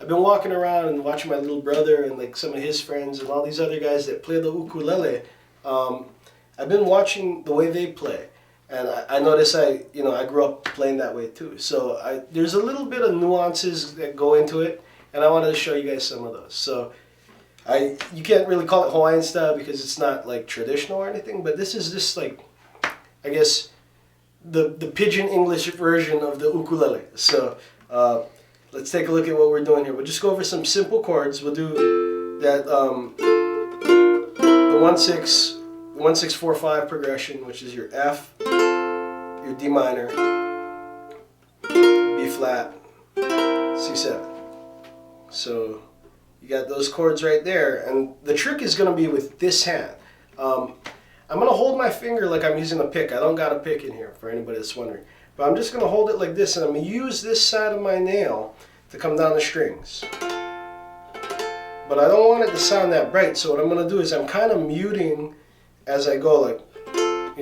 I've been walking around and watching my little brother and like some of his friends and all these other guys that play the ukulele. I've been watching the way they play, and I notice I grew up playing that way too. So there's a little bit of nuances that go into it, and I wanted to show you guys some of those. So you can't really call it Hawaiian style because it's not like traditional or anything, but this is just like, I guess, the pidgin English version of the ukulele. So let's take a look at what we're doing here. We'll just go over some simple chords. We'll do that the 1-6-4-5 progression, which is your F, your D minor, B flat, C7. So you got those chords right there, and the trick is going to be with this hand. I'm going to hold my finger like I'm using a pick. I don't got a pick in here for anybody that's wondering. But I'm just going to hold it like this, and I'm going to use this side of my nail to come down the strings. But I don't want it to sound that bright, so what I'm going to do is I'm kind of muting as I go, like, I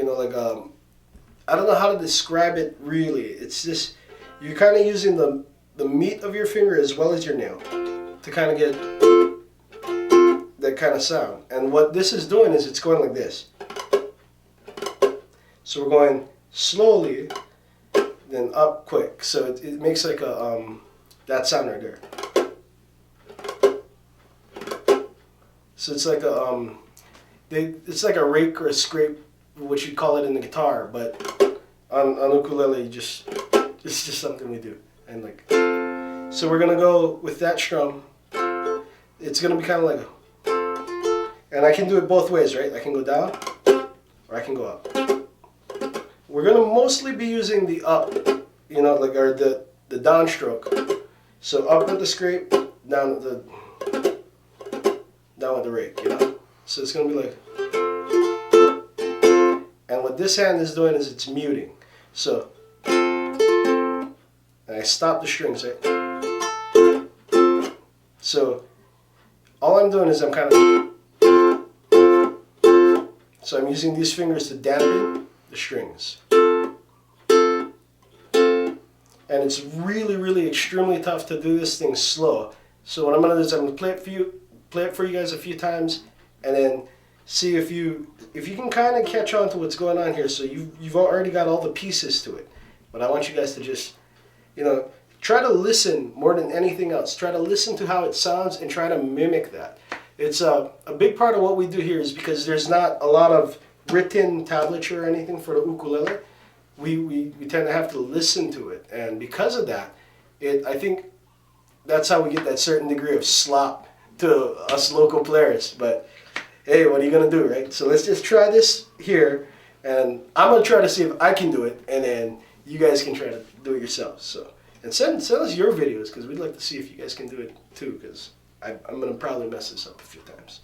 don't know how to describe it really. It's just, you're kind of using the meat of your finger as well as your nail to kind of get that kind of sound. And what this is doing is it's going like this. So we're going slowly, then up quick. So it makes like a that sound right there. So it's like a it's like a rake or a scrape, what you'd call it in the guitar, but on ukulele, it's just something we do. And like, so we're gonna go with that strum. It's gonna be kind of like, and I can do it both ways, right? I can go down, or I can go up. We're gonna mostly be using the up, or the downstroke. So up with the scrape, down with the rake, So it's gonna be like, and what this hand is doing is it's muting. So, and I stop the strings, right? So all I'm doing is I'm kind of, so I'm using these fingers to dampen the strings. And it's really, really extremely tough to do this thing slow. So what I'm going to do is I'm going to play it for you guys a few times, and then see if you can kind of catch on to what's going on here. So you've already got all the pieces to it. But I want you guys to just, try to listen more than anything else. Try to listen to how it sounds and try to mimic that. It's a big part of what we do here is because there's not a lot of written tablature or anything for the ukulele. We tend to have to listen to it, and because of that, I think that's how we get that certain degree of slop to us local players. But hey, what are you gonna do, right? So let's just try this here, and I'm gonna try to see if I can do it, and then you guys can try to do it yourselves. So, and send us your videos, because we'd like to see if you guys can do it too, because I'm gonna probably mess this up a few times.